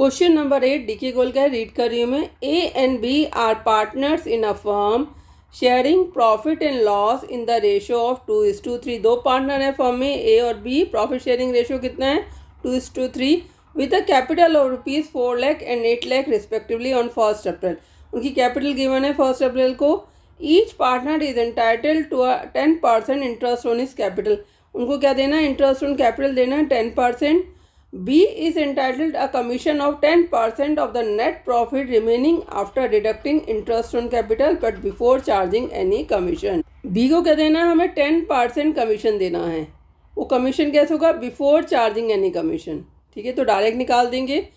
Question number 8 DK गोल का read कर रही हूँ मैं। A and B are partners in a firm sharing profit and loss in the ratio of 2:3। दो partner है फर्म में, ए और बी। प्रॉफिट शेयरिंग रेशियो कितना है? 2:3 with a capital of ₹4 lakh and 8 lakh respectively on 1 April. उनकी कैपिटल गिवन है 1 अप्रैल को। Each partner is entitled to 10% interest on his capital. उनको क्या देना है? इंटरेस्ट ऑन कैपिटल देना है 10%। B is entitled a commission of 10% of the net profit remaining after deducting interest on capital but before charging any commission। B को क्या देना है? हमें 10% कमीशन देना है। वो कमीशन कैसे होगा? Before charging any commission. ठीक है, तो डायरेक्ट निकाल देंगे।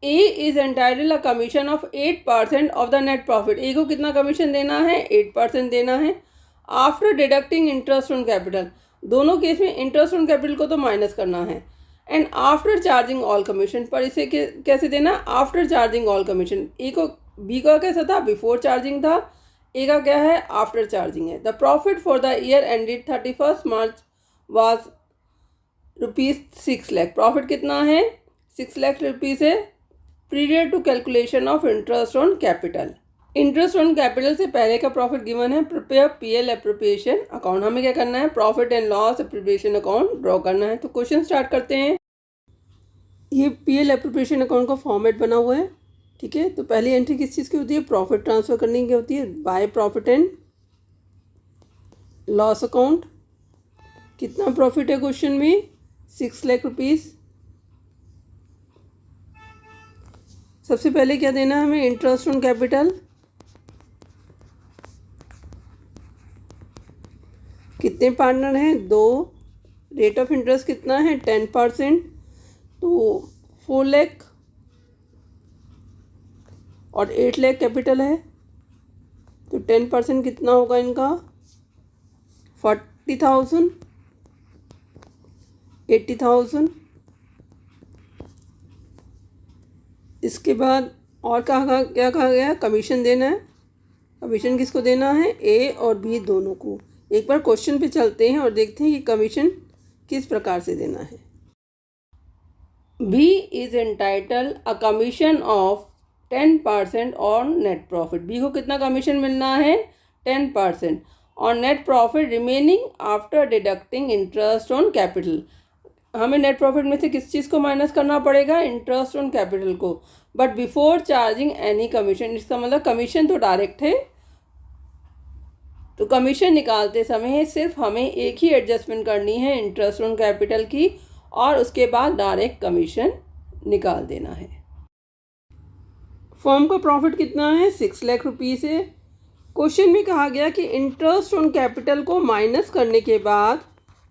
A is entitled a commission of 8% of the net profit। A को कितना कमीशन देना है? 8% देना है। After deducting interest on capital, दोनों केस में इंटरेस्ट ऑन कैपिटल को तो माइनस करना है। And after charging all commission, पर इसे कैसे देना? After charging all commission. A को, बी का कैसा था? बिफोर चार्जिंग था। ए का क्या है? आफ्टर चार्जिंग है। The profit for the year ended 31 March was ₹6 lakh. Profit कितना है? 6 लाख रुपीज़ है। Period to calculation of interest on capital. Interest on capital से पहले का प्रॉफिट गिवन है। Prepare PL appropriation account. हमें क्या करना है? Profit and loss appropriation account draw करना है। तो क्वेश्चन स्टार्ट करते हैं। ये पीएल एप्रोप्रिएशन अकाउंट का फॉर्मेट बना हुआ है। ठीक है, तो पहली एंट्री किस चीज़ की होती है? प्रॉफिट ट्रांसफर करने की होती है by profit and loss account. कितना प्रॉफिट है क्वेश्चन में? 6 लाख रुपीज़। सबसे पहले क्या देना है हमें? Interest on capital. कितने पार्टनर हैं? 2। रेट ऑफ इंटरेस्ट कितना है? 10%। तो 4 लाख और 8 लाख कैपिटल है, तो 10% कितना होगा इनका? 40,000, 80,000। इसके बाद और क्या कहा गया? कमीशन देना है। कमीशन किसको देना है? ए और बी दोनों को। एक बार क्वेश्चन पे चलते हैं और देखते हैं कि कमीशन किस प्रकार से देना है। B is entitled a commission of 10% on net profit. B को कितना कमीशन मिलना है? 10% on net profit remaining after deducting interest on capital. हमें नेट प्रॉफिट में से किस चीज़ को माइनस करना पड़ेगा? इंटरेस्ट ऑन कैपिटल को, but before charging any commission. इसका मतलब कमीशन तो डायरेक्ट है, तो कमीशन निकालते समय सिर्फ हमें एक ही एडजस्टमेंट करनी है, इंटरेस्ट ऑन कैपिटल की, और उसके बाद डायरेक्ट कमीशन निकाल देना है। फर्म का प्रॉफिट कितना है? 6 लाख रुपीज़ है। क्वेश्चन में कहा गया कि इंटरेस्ट ऑन कैपिटल को माइनस करने के बाद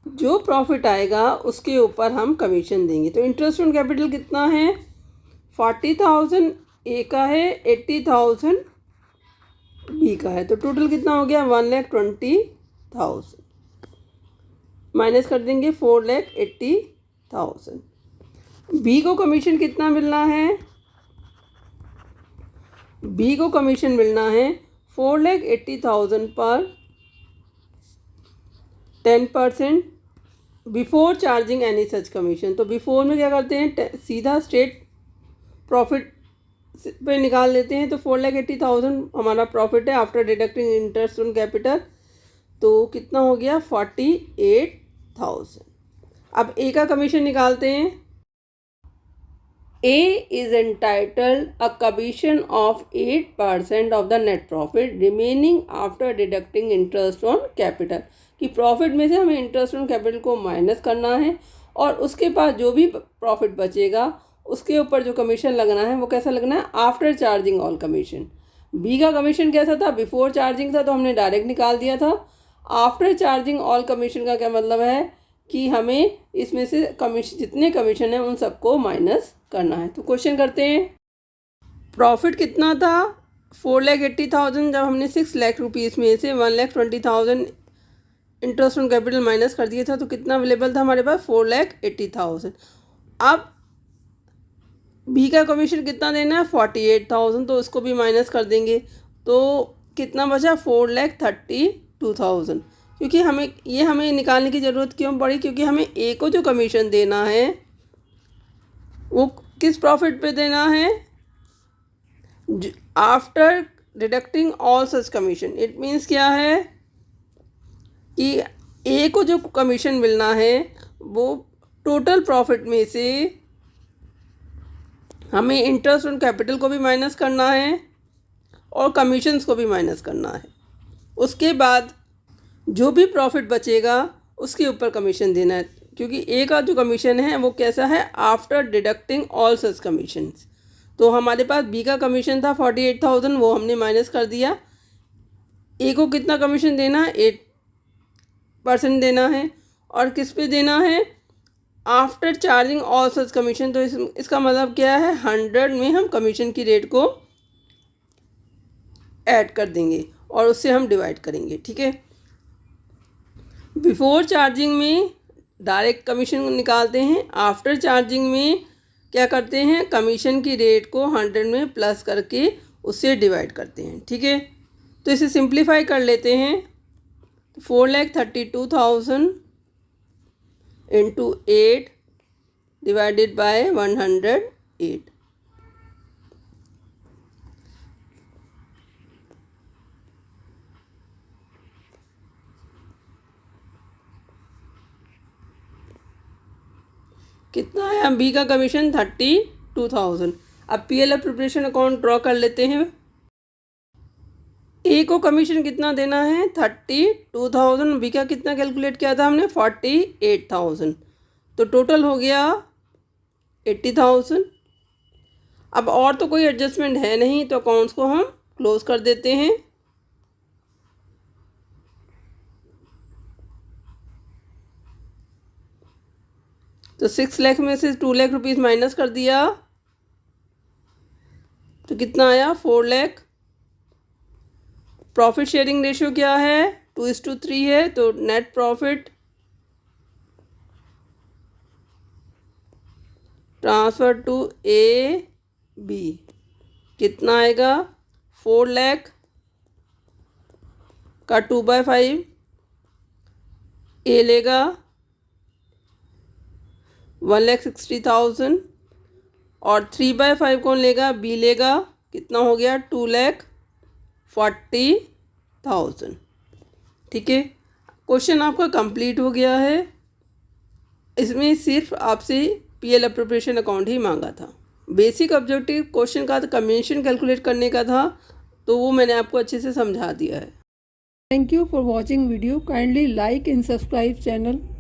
जो प्रॉफिट आएगा उसके ऊपर हम कमीशन देंगे। तो इंटरेस्ट ऑन कैपिटल कितना है? 40,000 ए का है, 80,000 बी का है। तो टोटल कितना हो गया? 1,20,000 माइनस कर देंगे 4,80,000। बी को कमीशन कितना मिलना है? बी को कमीशन मिलना है 4,80,000 पर 10% before charging any such commission. तो बिफोर में क्या करते हैं? सीधा स्ट्रेट प्रॉफिट पे निकाल लेते हैं। तो 4,80,000 हमारा प्रॉफिट है after deducting interest on capital. तो कितना हो गया? 48,000। अब ए का कमीशन निकालते हैं। A is entitled a commission of 8% of the net profit remaining after deducting interest on capital. कि प्रॉफिट में से हमें इंटरेस्ट ऑन कैपिटल को माइनस करना है और उसके बाद जो भी प्रॉफिट बचेगा उसके ऊपर जो कमीशन लगना है वो कैसा लगना है? After charging all commission. B का कमीशन कैसा था? बिफोर चार्जिंग था, तो हमने डायरेक्ट निकाल दिया था। आफ्टर चार्जिंग ऑल कमीशन का क्या मतलब है? कि हमें इसमें से कमीशन, जितने कमीशन हैं उन सबको माइनस करना है। तो क्वेश्चन करते हैं। प्रॉफिट कितना था? 4,80,000। जब हमने 6 लाख रुपीज़ में से 1,20,000 इंटरेस्ट ऑन कैपिटल माइनस कर दिया था, तो कितना अवेलेबल था हमारे पास? 4,80,000। अब बी का कमीशन कितना देना है? 48,000, तो उसको भी माइनस कर देंगे। तो कितना बचा? 4,32,000। क्योंकि हमें निकालने की ज़रूरत क्यों पड़ी? क्योंकि हमें ए को जो कमीशन देना है वो किस प्रॉफिट पे देना है? After deducting all such commission. It means क्या है कि ए को जो कमीशन मिलना है वो टोटल प्रॉफिट में से हमें इंटरेस्ट ऑन कैपिटल को भी माइनस करना है और कमीशंस को भी माइनस करना है। उसके बाद जो भी प्रॉफिट बचेगा उसके ऊपर कमीशन देना है, क्योंकि ए का जो कमीशन है वो कैसा है? After deducting all such commissions. तो हमारे पास बी का कमीशन था 48,000, वो हमने माइनस कर दिया। ए को कितना कमीशन देना है? 8% देना है। और किस पे देना है? After charging all such commission. तो इसका मतलब क्या है? 100 में हम कमीशन की रेट को ऐड कर देंगे और उससे हम डिवाइड करेंगे। ठीक है, बिफोर चार्जिंग में डायरेक्ट कमीशन निकालते हैं, आफ्टर चार्जिंग में क्या करते हैं? कमीशन की रेट को 100 में प्लस करके उससे डिवाइड करते हैं। ठीक है, तो इसे सिंप्लीफाई कर लेते हैं। 4,32,000 इंटू 8 डिवाइडेड बाय 108। कितना है? बी का कमीशन 32,000। अब पीएल प्रिपरेशन अकाउंट ड्रॉ कर लेते हैं। ए को कमीशन कितना देना है? 32,000। बी का कितना कैलकुलेट किया था हमने? 48,000। तो टोटल हो गया 80,000। अब और तो कोई एडजस्टमेंट है नहीं, तो अकाउंट्स को हम क्लोज कर देते हैं। तो 6 लाख में से 2 लाख रुपीज़ माइनस कर दिया तो कितना आया? 4 लाख। प्रॉफिट शेयरिंग रेशियो क्या है? 2:3 है। तो net profit transfer to A B कितना आएगा? 4 लाख का 2/5 ए लेगा 1,60,000 और 3/5 कौन लेगा? बी लेगा। कितना हो गया? 2,40,000। ठीक है, क्वेश्चन आपका कंप्लीट हो गया है। इसमें सिर्फ आपसे पीएल अप्रोप्रिएशन अकाउंट ही मांगा था। बेसिक ऑब्जेक्टिव क्वेश्चन का कमीशन कैलकुलेट करने का था, तो वो मैंने आपको अच्छे से समझा दिया है। Thank you for watching video. Kindly like and subscribe channel.